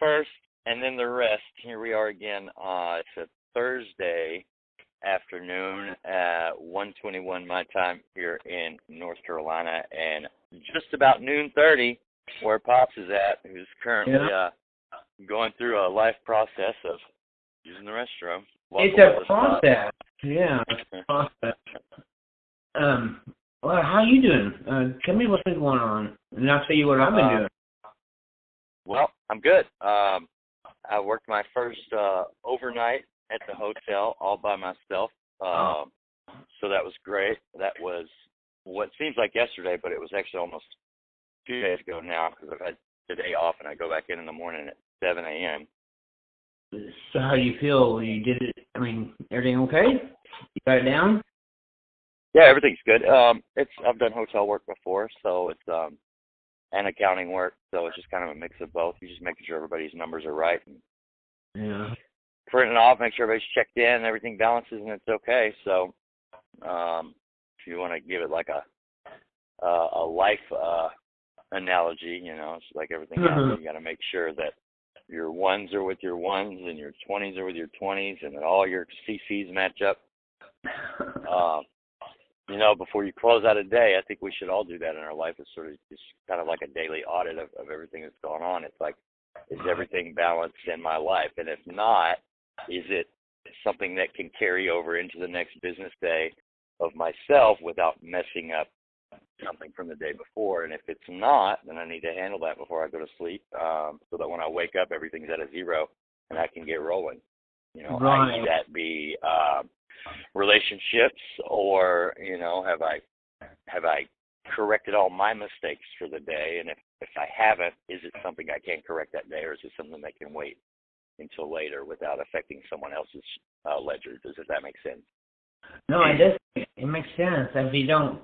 first, and then the rest. Here we are again. It's a Thursday afternoon at 1:21 my time here in North Carolina, and just about noon 30 where Pops is at, who's currently going through a life process of using the restroom. It's a process. Yeah, it's a process. Well, how you doing? Tell me what's been going on, and I'll tell you what I've been doing. Well, I'm good. I worked my first overnight at the hotel all by myself, so that was great. That was what seems like yesterday, but it was actually almost 2 days ago now because I've had today off, and I go back in the morning at 7 a.m. So how do you feel? You did it? I mean, everything okay? You got it down? Yeah, everything's good. I've done hotel work before, so it's and accounting work, so it's just kind of a mix of both. You're just making sure everybody's numbers are right. Yeah. Printing off, make sure everybody's checked in, everything balances, and it's okay. So, if you want to give it like a life analogy, it's like everything else. You got to make sure that your ones are with your ones, and your 20s are with your 20s, and that all your CCs match up. Before you close out a day, I think we should all do that in our life. It's sort of just kind of like a daily audit of everything that's going on. It's like, is everything balanced in my life? And if not, is it something that can carry over into the next business day of myself without messing up something from the day before? And if it's not, then I need to handle that before I go to sleep, so that when I wake up, everything's at a zero and I can get rolling. Right. I that be relationships, or have I corrected all my mistakes for the day? And if I haven't, is it something I can't correct that day, or is it something that can wait until later without affecting someone else's ledger? Does that make sense? No, it does. It makes sense. If you don't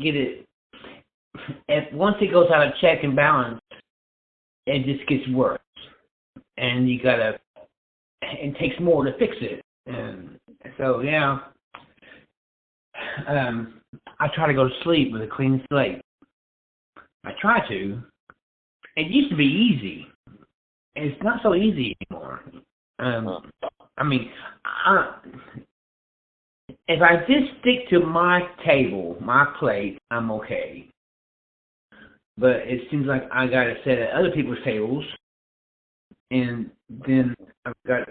get it, once it goes out of check and balance, it just gets worse, and it takes more to fix it. And so, yeah, I try to go to sleep with a clean slate. I try to. It used to be easy. It's not so easy anymore. I mean, if I just stick to my table, my plate, I'm okay. But it seems like I got to sit at other people's tables, and then I've got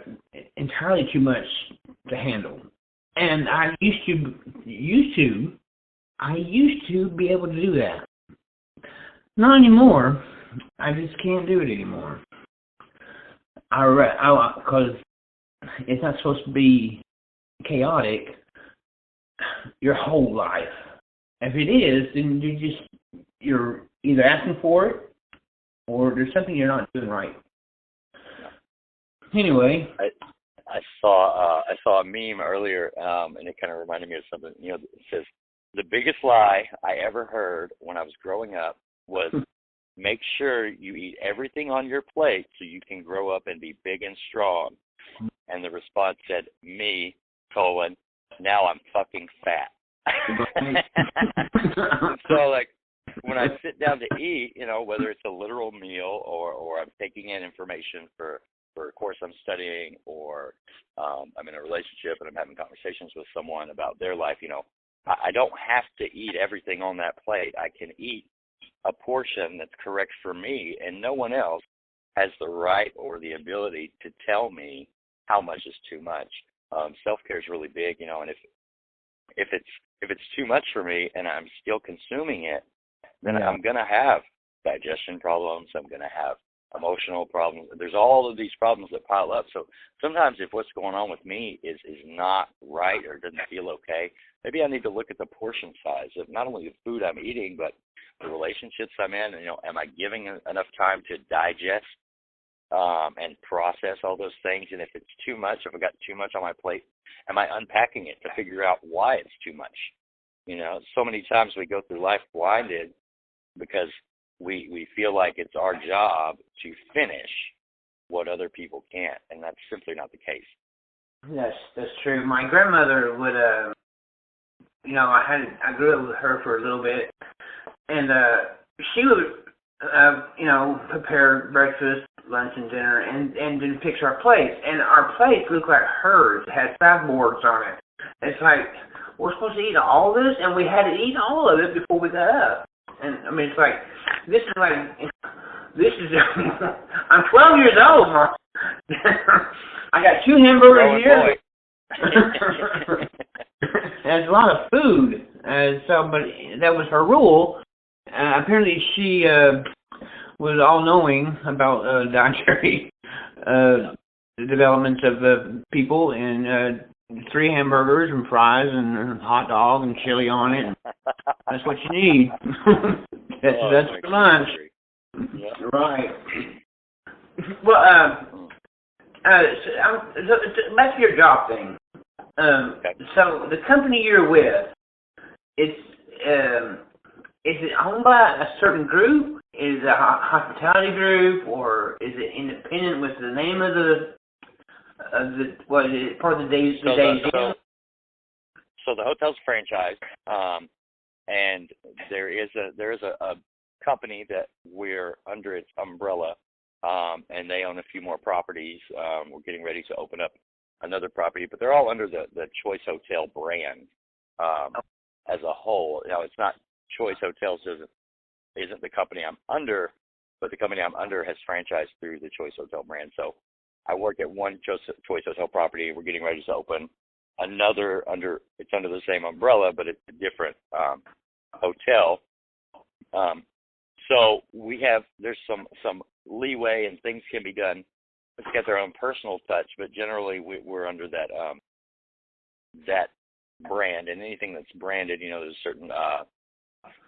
entirely too much to handle. And I used to be able to do that. Not anymore. I just can't do it anymore. Because it's not supposed to be chaotic your whole life. If it is, then you're either asking for it, or there's something you're not doing right. Anyway, I saw a meme earlier, and it kind of reminded me of something. It says, the biggest lie I ever heard when I was growing up was, make sure you eat everything on your plate so you can grow up and be big and strong. And the response said, me, now I'm fucking fat. So, like, when I sit down to eat, whether it's a literal meal or I'm taking in information for a course I'm studying, or I'm in a relationship and I'm having conversations with someone about their life, I don't have to eat everything on that plate. I can eat a portion that's correct for me, and no one else has the right or the ability to tell me how much is too much. Self-care is really big, and if it's too much for me and I'm still consuming it, then I'm going to have digestion problems. I'm going to have emotional problems. There's all of these problems that pile up. So sometimes if what's going on with me is not right or doesn't feel okay, maybe I need to look at the portion size of not only the food I'm eating, but the relationships I'm in. Am I giving enough time to digest and process all those things? And if it's too much, if I've got too much on my plate, am I unpacking it to figure out why it's too much? So many times we go through life blinded because we feel like it's our job to finish what other people can't, and that's simply not the case. That's true. My grandmother would, I grew up with her for a little bit, and she would, prepare breakfast, lunch and dinner, and then fix our plates. And our plates look like hers. It had sideboards on it. It's like, we're supposed to eat all this, and we had to eat all of it before we got up. And, I mean, it's like, this is, I'm 12 years old, Mom. I got 2 hamburgers here. That's a lot of food. But that was her rule. Apparently, she was all-knowing about dietary developments of people, and 3 hamburgers and fries and a hot dog and chili on it. That's what you need. that's for lunch. Yeah. Right. Well, so back to your job thing. So the company you're with, is it owned by a certain group? Is it a hospitality group, or is it independent with the name of the what is it, part of the days? So the hotel's franchised, and there is a company that we're under its umbrella, and they own a few more properties. We're getting ready to open up another property, but they're all under the Choice Hotel brand as a whole. Now, it's not Choice Hotels isn't the company I'm under, but the company I'm under has franchised through the Choice Hotel brand. So I work at one Choice Hotel property. We're getting ready to open another under the same umbrella, but it's a different hotel. So there's some leeway, and things can be done. It's got their own personal touch, but generally we're under that brand, and anything that's branded, there's a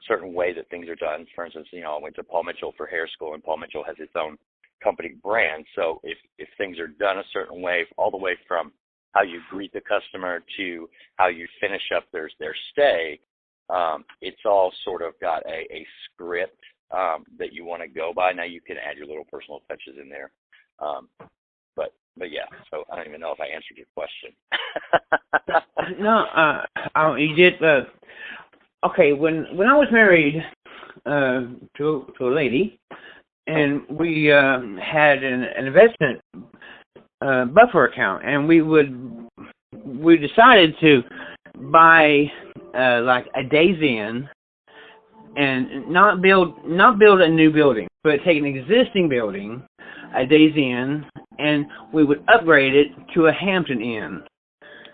certain way that things are done. For instance, I went to Paul Mitchell for hair school, and Paul Mitchell has its own company brand. So if things are done a certain way, all the way from how you greet the customer to how you finish up their stay, it's all sort of got a script that you want to go by. Now you can add your little personal touches in there. But yeah, so I don't even know if I answered your question. No, you did. Okay, when I was married to a lady, and we had an investment buffer account, and we decided to buy like a Days Inn, and not build a new building, but take an existing building, a Days Inn, and we would upgrade it to a Hampton Inn.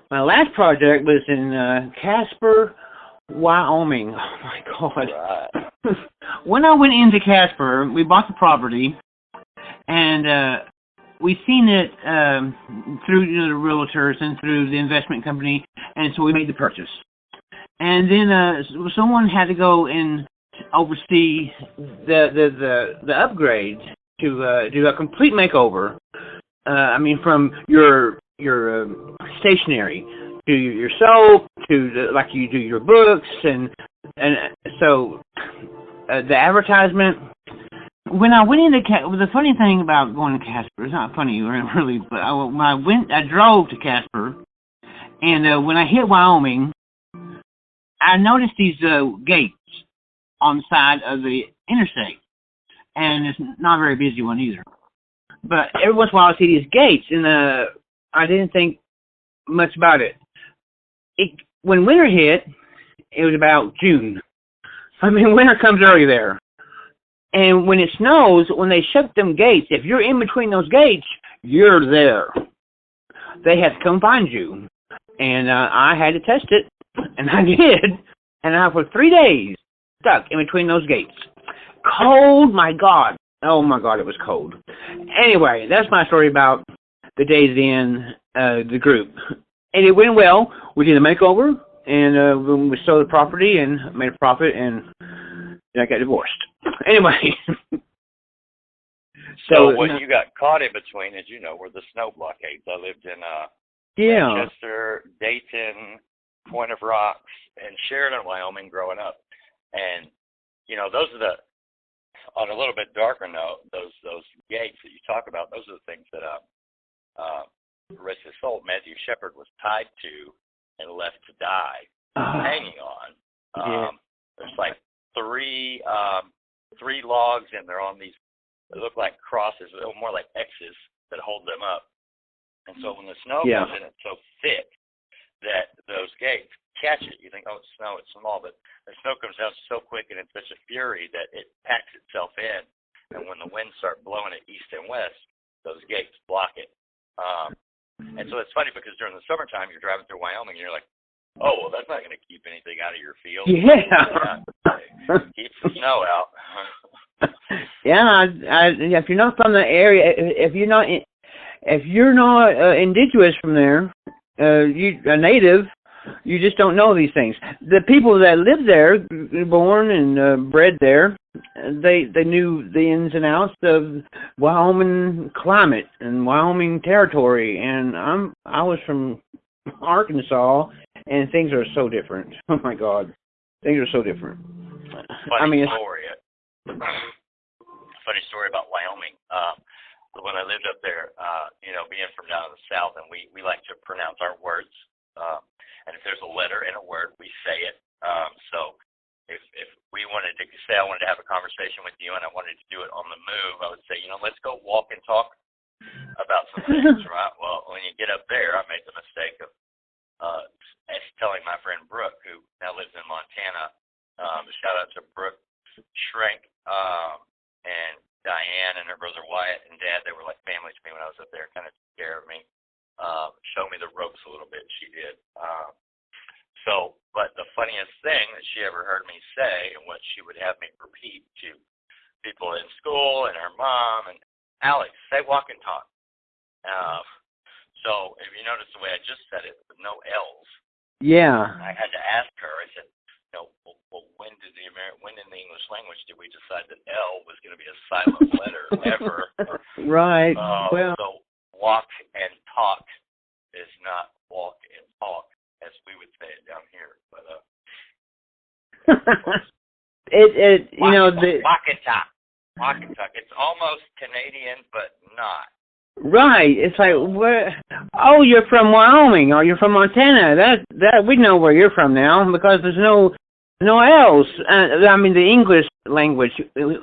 My last project was in Casper, Wyoming. Oh my God! Right. When I went into Casper, we bought the property, and we seen it through the realtors and through the investment company, and so we made the purchase. And then someone had to go and oversee the upgrade to do a complete makeover. I mean, from your stationery to your soap to like you do your books, and so the advertisement. When I went into the funny thing about going to Casper, it's not funny really, but when I drove to Casper, and when I hit Wyoming, I noticed these gates on the side of the interstate, and it's not a very busy one either. But every once in a while I see these gates, and I didn't think much about it. When winter hit, it was about June. I mean, winter comes early there. And when it snows, when they shut them gates, if you're in between those gates, you're there. They have to come find you. And I had to test it, and I did. And I, for 3 days, stuck in between those gates. Cold, my God. Oh, my God, it was cold. Anyway, that's my story about the Days Inn, the group. And it went well. We did a makeover, and we sold the property and made a profit, and I got divorced. Anyway. So what you got caught in between, as you know, were the snow blockades. I lived in Manchester, Dayton, Point of Rocks, and Sheridan, Wyoming growing up. And, those are on a little bit darker note, those gates that you talk about, those are the things that rest his soul, Matthew Shepard, was tied to and left to die, hanging on. There's like three logs, and they're on these that look like crosses, more like X's that hold them up. And so when the snow Yeah. comes in, it's so thick that those gates catch it. You think, oh, it's snow, it's small, but the snow comes down so quick and in such a fury that it packs itself in. And when the winds start blowing it east and west, those gates block it. And so it's funny because during the summertime, you're driving through Wyoming and you're like, oh, well, that's not going to keep anything out of your field. Yeah. Keeps the snow out. Yeah, if you're not from the area, if you're not indigenous from there, you a native, you just don't know these things. The people that live there, born and bred there, they knew the ins and outs of Wyoming climate and Wyoming territory. And I was from Arkansas, and things are so different. Oh my God, things are so different. Funny story about Wyoming. When I lived up there, being from down in the south, and we like to pronounce our words. And if there's a letter in a word, we say it. So if we wanted to say I wanted to have a conversation with you and I wanted to do it on the move, I would say, let's go walk and talk about some things, right? Well, when you get up there, I made the mistake of telling my friend Brooke, who now lives in Montana, shout out to Brooke Schrank, and Diane and her brother Wyatt and Dad. They were like family to me when I was up there, kind of took care of me, showed me the ropes a little bit. She did. But the funniest thing that she ever heard me say, and what she would have me repeat to people in school and her mom, and Alex, say walk and talk. So if you notice the way I just said it, with no L's. Yeah. I had to ask her. I said, well, when in the English language did we decide that L was going to be a silent letter ever? Right. So walk and talk is not walk and talk, as we would say it down here. But walk and talk. Walk and talk. It's almost Canadian, but not. Right. It's like, what? Oh, you're from Wyoming, or you're from Montana. That we know where you're from now, because there's no else. The English language,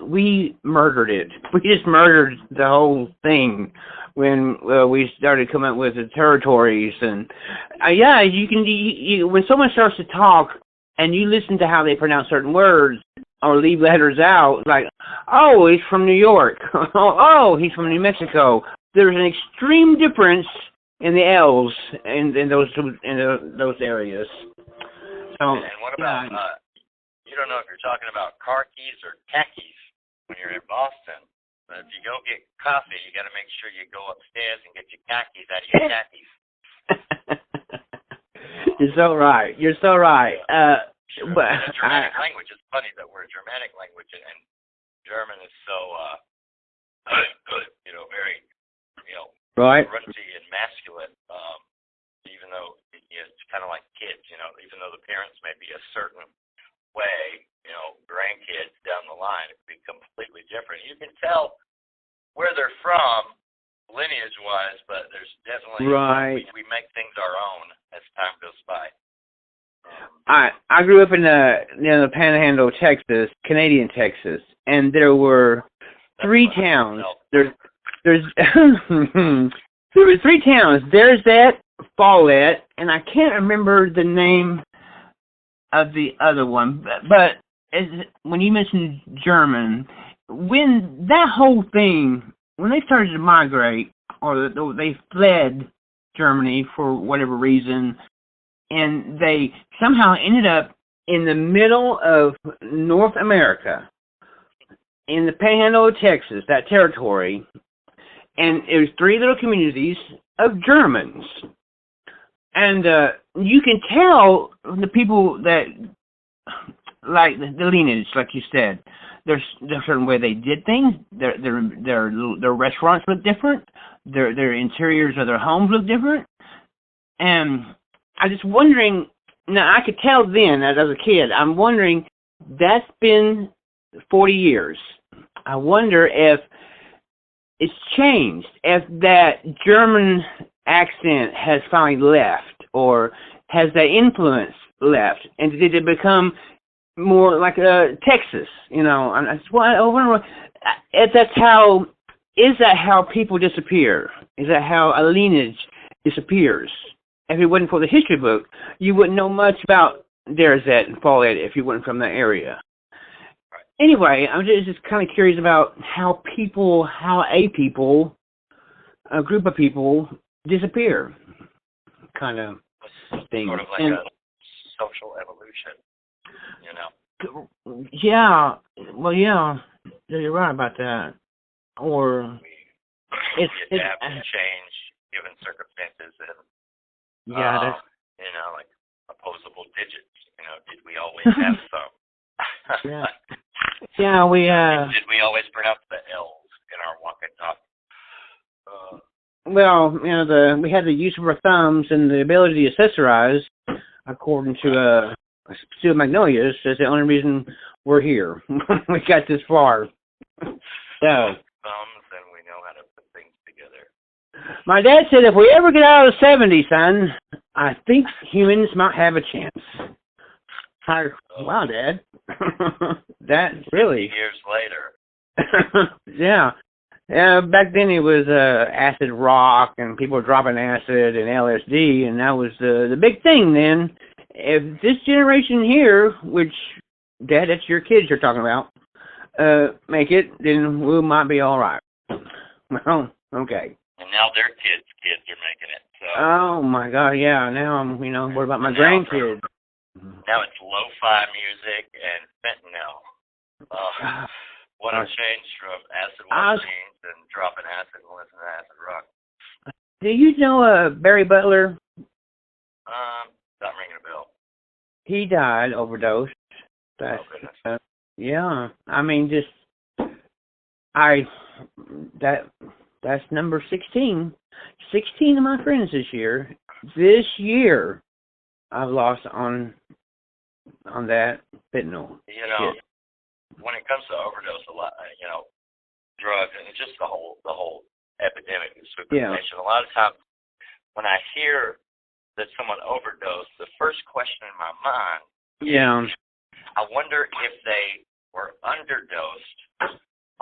we murdered it. We just murdered the whole thing when we started coming up with the territories. And you can when someone starts to talk and you listen to how they pronounce certain words or leave letters out, like, oh, he's from New York. Oh, he's from New Mexico. There's an extreme difference in the L's in those areas. So, and what about you don't know if you're talking about car keys or khakis when you're in Boston. But if you go get coffee, you got to make sure you go upstairs and get your khakis out of your khakis. You're so right. You're so right. Sure. But Germanic language is funny that we're a Germanic language, and German is so very right, grunty and masculine. Even though it's kind of like kids, even though the parents may be a certain way, grandkids down the line, it could be completely different. You can tell where they're from lineage-wise, but there's definitely we make things our own as time goes by. I grew up in the Panhandle, Texas, Canadian Texas, and there were three towns. There were three towns. There's that Follett, and I can't remember the name of the other one, but when you mentioned German, when that whole thing, when they started to migrate, or they fled Germany for whatever reason, and they somehow ended up in the middle of North America, in the Panhandle of Texas, that territory, and it was three little communities of Germans. And you can tell the people that, like the lineage, like you said, there's a certain way they did things. Their restaurants look different. Their interiors of their homes look different. And I just wondering. Now I could tell then, as I was a kid, I'm wondering. That's been 40 years. I wonder if it's changed, if that German accent has finally left, or has that influence left, and did it become more like Texas? And that's why over. if that's how, is that how people disappear? Is that how a lineage disappears? If it wasn't for the history book, you wouldn't know much about Darezet and Follett if you weren't from that area. Anyway, I'm just kind of curious about how a group of people disappear, kind of thing. Sort of like a social evolution, Yeah, well, yeah, you're right about that. Or we adapt and change given circumstances, and that's like opposable digits. Did we always have some? yeah. Yeah, we did we always pronounce the L's in our walk and talk? Well, we had the use of our thumbs and the ability to accessorize, according to Steel Magnolias, is the only reason we're here. We got this far. So thumbs, and we know how to put things together. My dad said if we ever get out of the 70s, son, I think humans might have a chance. Wow, Dad. That really. 50 years later. Yeah. Yeah, back then it was acid rock, and people were dropping acid and LSD, and that was the big thing then. If this generation here, which, Dad, that's your kids you're talking about, make it, then we might be all right. Well, okay. And now their kids are making it. So. Oh, my God, yeah. Now I'm, what about my grandkids? Now it's lo-fi music and fentanyl. What a change from acid wash jeans and dropping acid and listening to acid rock. Do you know Barry Butler? Not ringing a bell. He died overdosed. Yeah. I mean, that's number 16. 16 of my friends this year. This year, I've lost on that fentanyl. When it comes to overdose, a lot, drugs, and it's just the whole epidemic is superstition. A lot of times, when I hear that someone overdosed, the first question in my mind is, I wonder if they were underdosed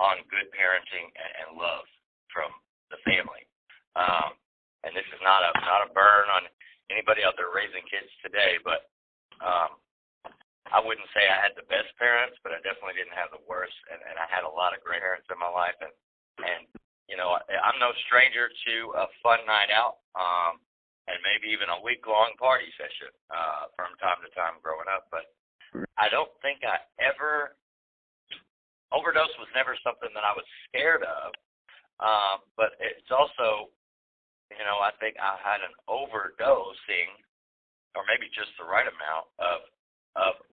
on good parenting and love from the family. And this is not a burn on anybody out there raising kids today, but I wouldn't say I had the best parents, but I definitely didn't have the worst, and I had a lot of great parents in my life, and I'm no stranger to a fun night out, and maybe even a week-long party session from time to time growing up, but I don't think I ever, overdose was never something that I was scared of, but it's also, I think I had an overdosing, or maybe just the right amount of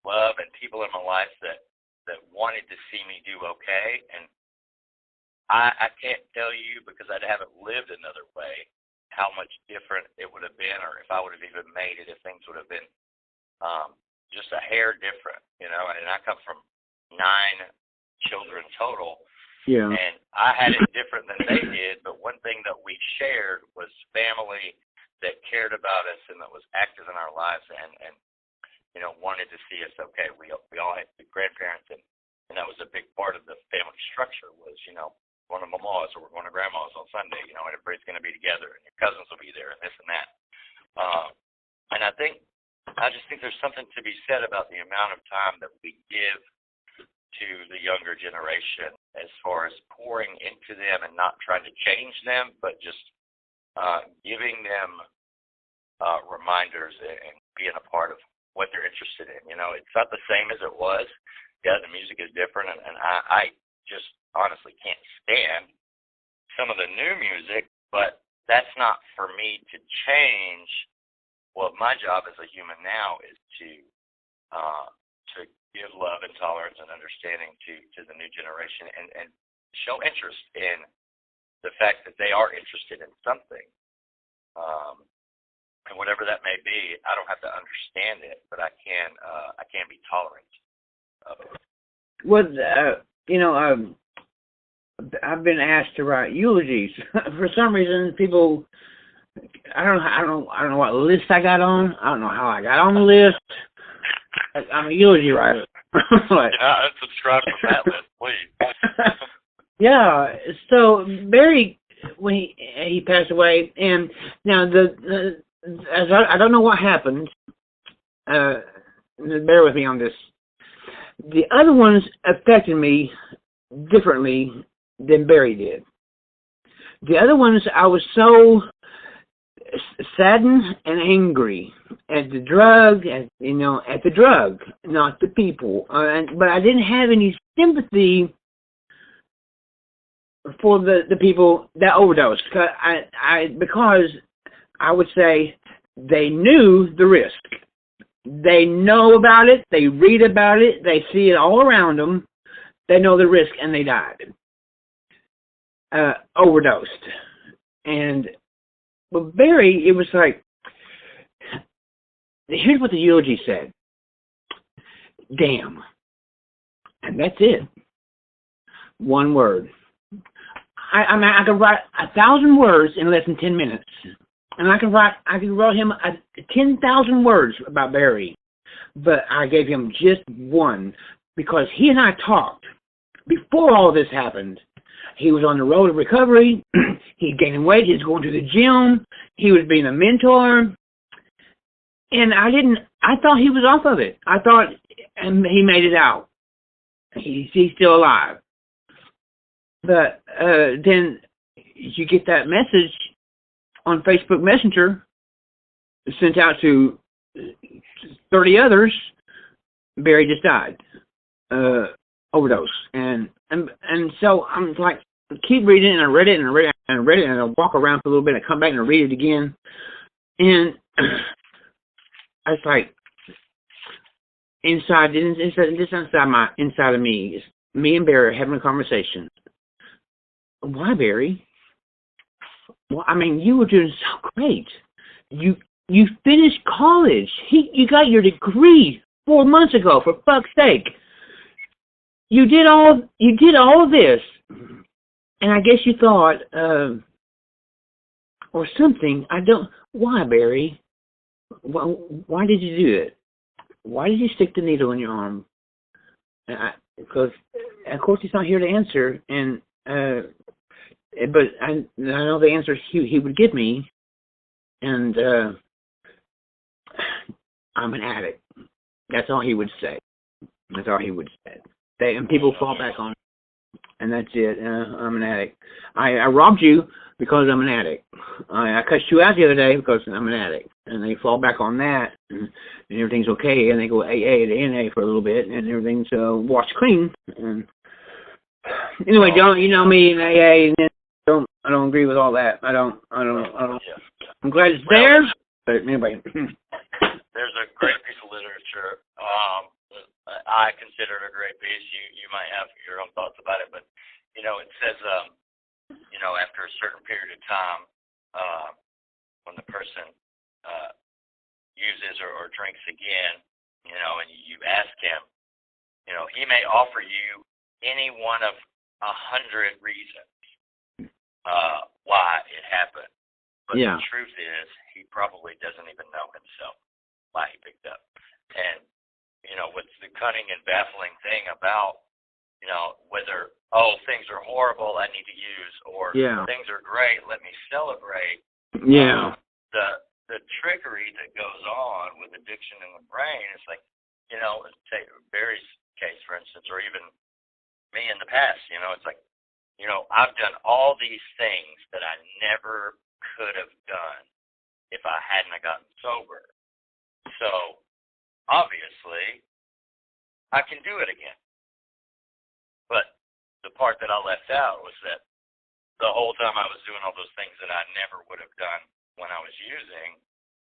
love and people in my life that wanted to see me do okay. And I can't tell you, because I haven't lived another way, how much different it would have been, or if I would have even made it, if things would have been just a hair different, and I come from 9 children total. Yeah. And I had it different than they did, but one thing that we shared was family that cared about us and that was active in our lives, and wanted to see us okay. We all had good grandparents, and that was a big part of the family structure was, going to Mama's or we're going to Grandma's on Sunday, and everybody's going to be together, and your cousins will be there, and this and that. And I just think there's something to be said about the amount of time that we give to the younger generation as far as pouring into them and not trying to change them, but just giving them reminders and being a part of what they're interested in. It's not the same as it was. Yeah, the music is different, and I just honestly can't stand some of the new music, but that's not for me to change. Well, my job as a human now is to give love and tolerance and understanding to the new generation and show interest in the fact that they are interested in something. And whatever that may be, I don't have to understand it, but I can be tolerant of it. Well, I've been asked to write eulogies. For some reason, people, I don't know what list I got on. I don't know how I got on the list. I'm a eulogy writer. Unsubscribe from that list, please. Yeah. So Barry, when he passed away, and now as I don't know what happened. Bear with me on this. The other ones affected me differently than Barry did. The other ones, I was so saddened and angry at the drug, at the drug, not the people. But I didn't have any sympathy for the people that overdosed. Because I would say they knew the risk. They know about it. They read about it. They see it all around them. They know the risk, and they died. Overdosed. And but Barry, it was like, here's what the eulogy said. Damn. And that's it. One word. I mean, I could write 1,000 words in less than 10 minutes. And I could write him 10,000 words about Barry. But I gave him just one because he and I talked before all this happened. He was on the road of recovery. He gaining weight. He was going to the gym. He was being a mentor. And I thought he was off of it. I thought he made it out. He's still alive. But then you get that message on Facebook Messenger sent out to 30 others. Barry just died. Overdose. And so I'm like, keep reading, and I read it, and I read it, and I read it, and I'll walk around for a little bit, and I come back and I read it again. And I was like, inside of me, is me and Barry having a conversation. Why, Barry? Well, I mean, you were doing so great. You finished college. You got your degree 4 months ago. For fuck's sake, you did all of this, and I guess you thought, or something. Why, Barry? Why did you do it? Why did you stick the needle in your arm? Because, of course, he's not here to answer, but I know the answer he would give me, and I'm an addict. That's all he would say. That's all he would say. And people fall back on it, and that's it. I'm an addict. I robbed you because I'm an addict. I cussed you out the other day because I'm an addict. And they fall back on that, and everything's okay, and they go AA to NA for a little bit, and everything's washed clean. And anyway, John, you know me in AA, and I don't agree with all that. I don't. I'm glad it's there, but anyway. There's a great piece of literature. I consider it a great piece. You might have your own thoughts about it, but it says after a certain period of time, when the person uses or drinks again, and you ask him, he may offer you any one of 100 reasons why it happened. But the truth is, he probably doesn't even know himself why he picked up. And, what's the cunning and baffling thing about, whether, things are horrible, I need to use, or things are great, let me celebrate. Yeah. The trickery that goes on with addiction in the brain is like, take Barry's case, for instance, or even me in the past, it's like, I've done all these things that I never could have done if I hadn't gotten sober. So, obviously, I can do it again. But the part that I left out was that the whole time I was doing all those things that I never would have done when I was using,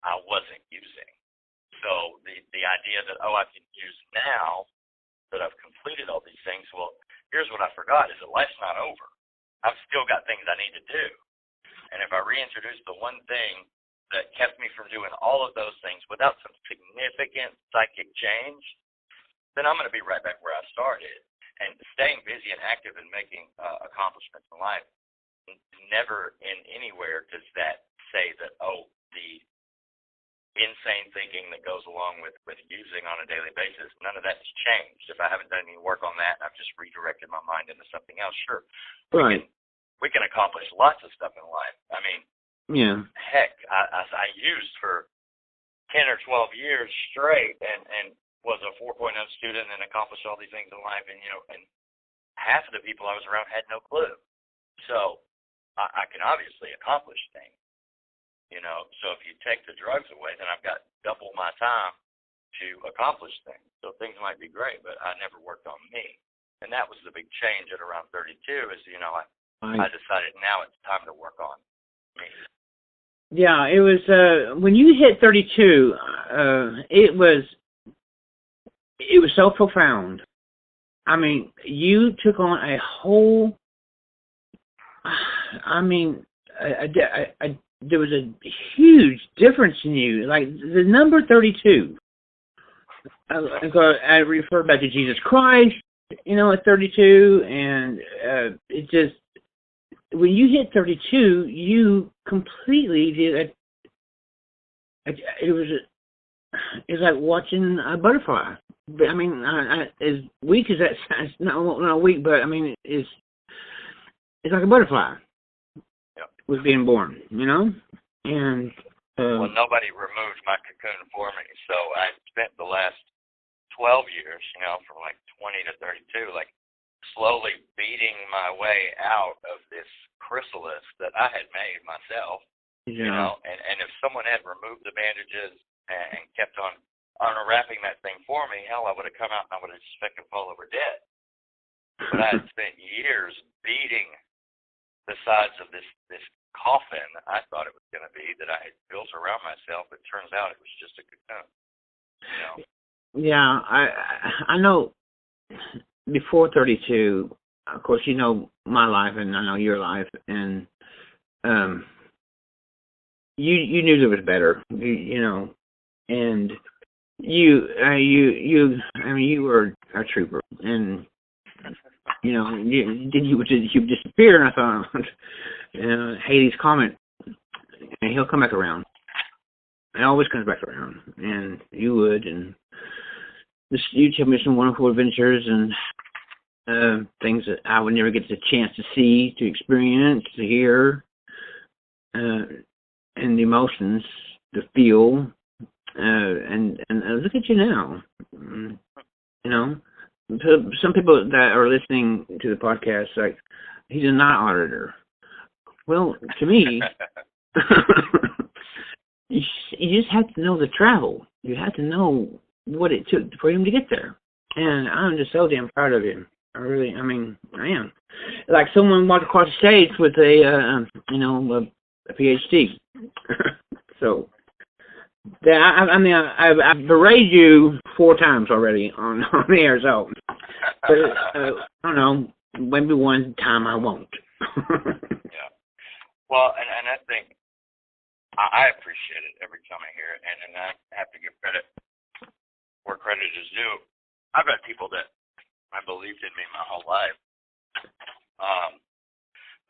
I wasn't using. So the idea that, I can use now that I've completed all these things, well, here's what I forgot is that life's not over. I've still got things I need to do. And if I reintroduce the one thing that kept me from doing all of those things without some significant psychic change, then I'm going to be right back where I started. And staying busy and active and making accomplishments in life, never in anywhere does that say that, the insane thinking that goes along with using on a daily basis. None of that's changed. If I haven't done any work on that, I've just redirected my mind into something else. Sure, Right. we can accomplish lots of stuff in life. I mean, Yeah. heck, I used for 10 or 12 years straight and was a 4.0 student and accomplished all these things in life. And, and half of the people I was around had no clue. So I can obviously accomplish things. So if you take the drugs away, then I've got double my time to accomplish things. So things might be great, but I never worked on me. And that was the big change at around 32 is, I decided now it's time to work on me. Yeah, it was, when you hit 32, it was so profound. I mean, you took on a whole, there was a huge difference in you. Like the number 32. I refer back to Jesus Christ, at 32, and it just, when you hit 32, you completely did. It was like watching a butterfly. I mean, as weak as that sounds, not weak, but I mean, it's like a butterfly. Was being born, and well, nobody removed my cocoon for me, so I spent the last 12 years, from like 20 to 32, like slowly beating my way out of this chrysalis that I had made myself, and if someone had removed the bandages and kept on unwrapping that thing for me, hell, I would have come out and I would have just fucking fall over dead. But I had spent years beating the sides of this coffin I thought it was going to be that I had built around myself. It turns out it was just a cocoon. Yeah, I know. Before 32, of course, my life and I know your life, and you knew there was better, and you were a trooper, and you disappear, and I thought, Haley's comment, and he'll come back around. It always comes back around, and you would, and you tell me some wonderful adventures and things that I would never get the chance to see, to experience, to hear, and the emotions, to feel, and look at you now, Some people that are listening to the podcast, like, he's a night auditor. Well, to me, you just have to know the travel. You have to know what it took for him to get there. And I'm just so damn proud of him. I am. Like someone walked across the stage with a PhD. So, I've berated you 4 times already on the air, so. But, I don't know, maybe one time I won't. Yeah. Well, and I think I appreciate it every time I hear it, and I have to give credit where credit is due. I've got people that I believed in me my whole life,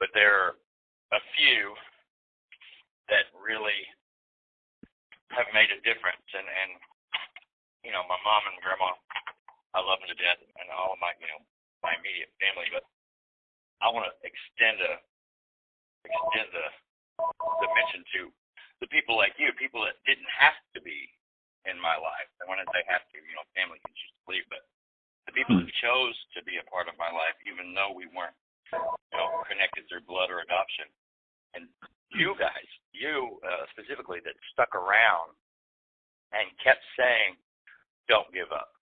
but there are a few that really have made a difference, and my mom and grandma, I love them to death, and all of my my immediate family, but I want to extend the mention to the people like you, people that didn't have to be in my life. And when I say have to, family can choose to leave, but the people who chose to be a part of my life, even though we weren't, connected through blood or adoption. And you guys, specifically, that stuck around and kept saying, "Don't give up.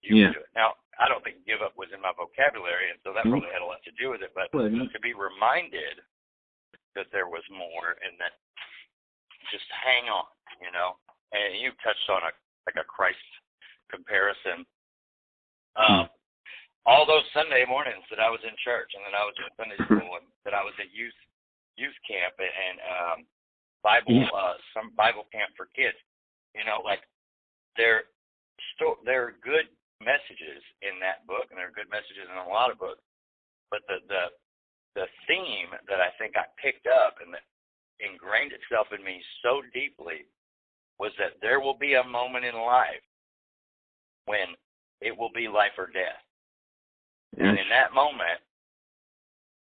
You can do it." Now, I don't think give up was in my vocabulary, and so that probably had a lot to do with it. But to be reminded that there was more, and that just hang on, And you touched on a Christ comparison. All those Sunday mornings that I was in church, and that I was in Sunday school, and that I was at youth camp and some Bible camp for kids. There are good messages in that book, and there are good messages in a lot of books. But the theme that I think I picked up and that ingrained itself in me so deeply was that there will be a moment in life when it will be life or death. Yes. And in that moment,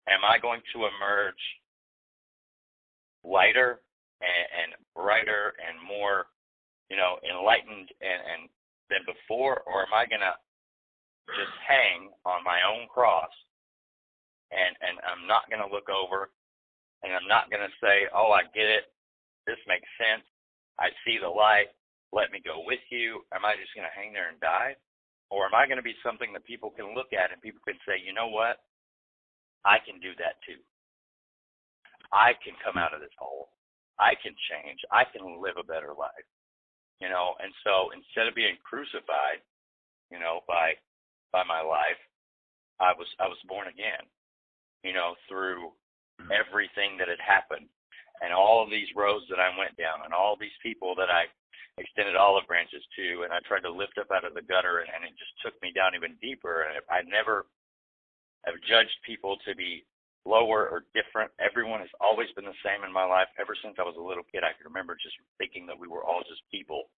am I going to emerge lighter and brighter and more, enlightened and than before, or am I going to just hang on my own cross and I'm not going to look over and I'm not going to say, oh, I get it. This makes sense. I see the light. Let me go with you. Am I just going to hang there and die? Or am I going to be something that people can look at and people can say, you know what? I can do that too. I can come out of this hole. I can change. I can live a better life. And so instead of being crucified, by my life, I was born again, through everything that had happened and all of these roads that I went down and all these people that I extended olive branches to, and I tried to lift up out of the gutter, and it just took me down even deeper. And I never have judged people to be lower or different. Everyone has always been the same in my life. Ever since I was a little kid, I can remember just thinking that we were all just people.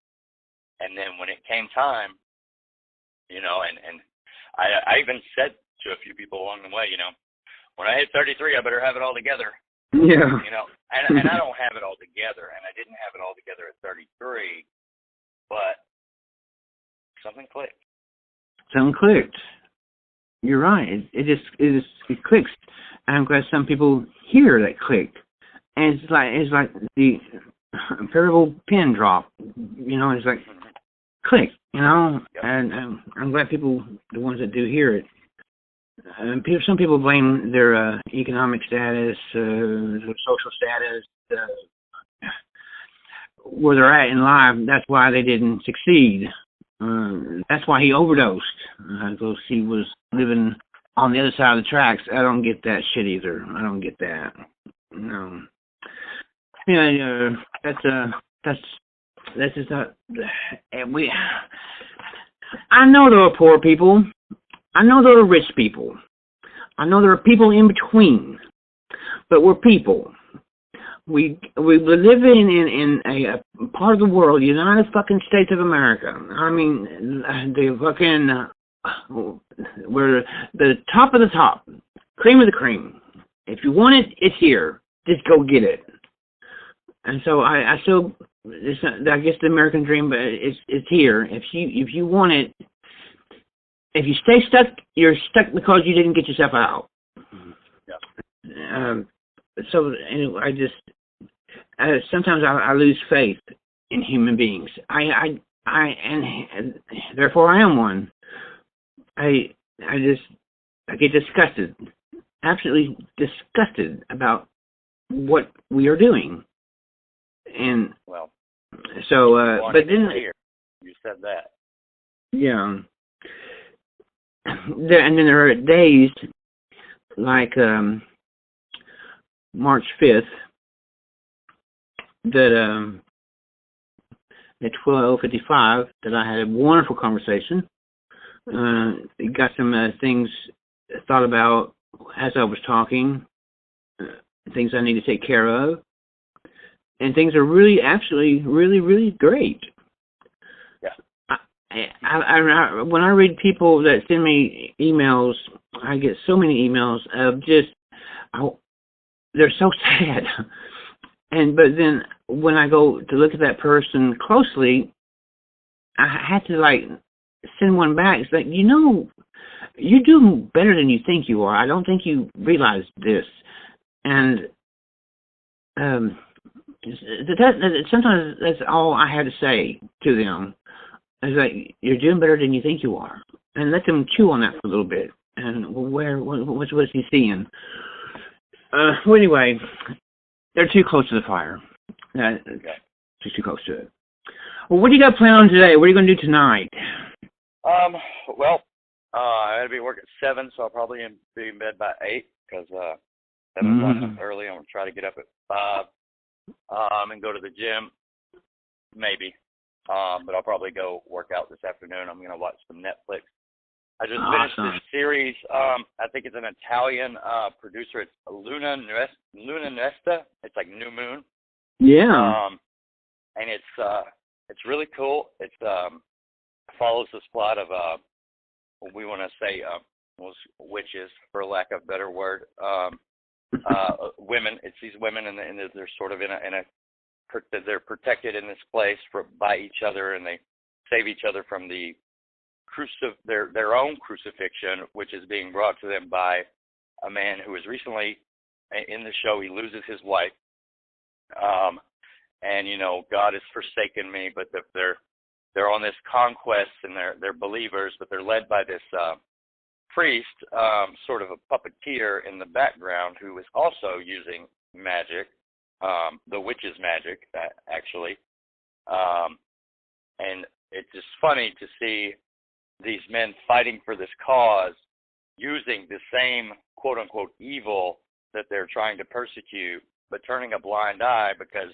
And then when it came time, and I even said to a few people along the way, when I hit 33, I better have it all together. Yeah. And I don't have it all together, and I didn't have it all together at 33, but something clicked. Something clicked. You're right. It clicks. I'm glad some people hear that click, and it's like the variable pin drop. It's like click. Yep. And I'm glad people, the ones that do hear it. Some people blame their economic status, their social status, where they're at in life. That's why they didn't succeed. That's why he overdosed, because he was living on the other side of the tracks. I don't get that shit either. I don't get that. No. That's just not. I know there are poor people. I know there are rich people. I know there are people in between, but we're people. We live in a part of the world, United fucking States of America. I mean, the fucking we're the top of the top, cream of the cream. If you want it, it's here. Just go get it. And so I still, I guess the American dream, but it's here. If you want it. If you stay stuck, you're stuck because you didn't get yourself out. Yeah. So anyway, sometimes I lose faith in human beings. And therefore I am one. I get disgusted, absolutely disgusted about what we are doing. And so, but then you said that. Yeah. And then there are days like March 5th that at 12:55 that I had a wonderful conversation. Got some things thought about as I was talking, things I need to take care of, and things are really, absolutely, really, really great. I when I read people that send me emails, I get so many emails of just, they're so sad. But then when I go to look at that person closely, I had to send one back. It's like, you do better than you think you are. I don't think you realize this. And sometimes that's all I had to say to them. It's like, you're doing better than you think you are. And let them chew on that for a little bit. And what's he seeing? Well, anyway, they're too close to the fire. Too close to it. Well, what do you got planned on today? What are you going to do tonight? Well, I got to be working at 7, so I'll probably be in bed by 8, because 7 o'clock is early. I'm going to try to get up at 5 and go to the gym, maybe. But I'll probably go work out this afternoon. I'm going to watch some Netflix. I just finished this series. I think it's an Italian producer. It's Luna Nesta. It's like New Moon. Yeah. And it's it's really cool. It follows this plot of what we want to say witches, for lack of a better word. Women. It's these women, and they're sort of they're protected in this place by each other, and they save each other from the their own crucifixion, which is being brought to them by a man who is recently in the show. He loses his wife, and God has forsaken me, but they're on this conquest, and they're believers, but they're led by this priest, sort of a puppeteer in the background, who is also using magic, the witch's magic, actually. And it's just funny to see these men fighting for this cause, using the same quote-unquote evil that they're trying to persecute, but turning a blind eye because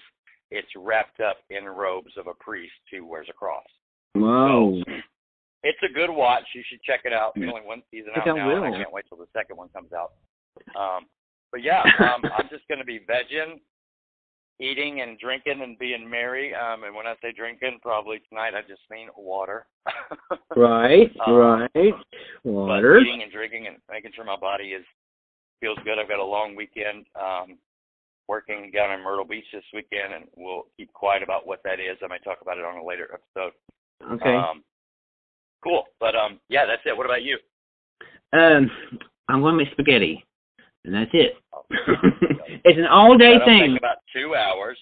it's wrapped up in robes of a priest who wears a cross. Wow. So, it's a good watch. You should check it out. There's only one season out now, and I can't wait till the second one comes out. But yeah, I'm just going to be vegging, eating and drinking and being merry. And when I say drinking, probably tonight I just mean water. Right. Water. But eating and drinking and making sure my body feels good. I've got a long weekend working down in Myrtle Beach this weekend, and we'll keep quiet about what that is. I might talk about it on a later episode. Okay. Cool. But yeah, that's it. What about you? I'm going to make spaghetti, and that's it. It's an all-day thing. Take about 2 hours.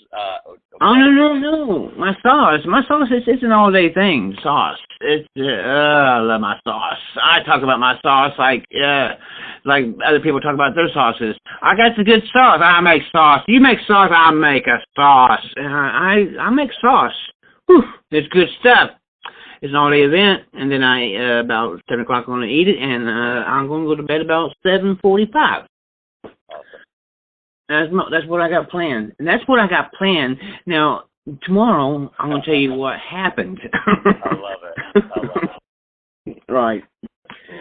Oh no! My sauce it's an all-day thing. Sauce. It's I love my sauce. I talk about my sauce like other people talk about their sauces. I got the good sauce. I make sauce. You make sauce. I make a sauce. I make sauce. Whew, it's good stuff. It's an all-day event, and then about 7 o'clock I'm going to eat it, and I'm going to go to bed about 7:45. That's what I got planned. And that's what I got planned. Now, tomorrow, I'm going to tell you what happened. I love it. Right.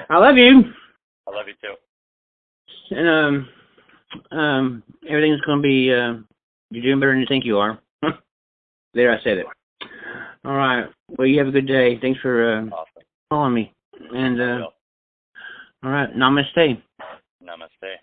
I love you. I love you too. And everything's going to be, you're doing better than you think you are. There, I said it. All right. Well, you have a good day. Thanks for calling me. And, all right. Namaste. Namaste.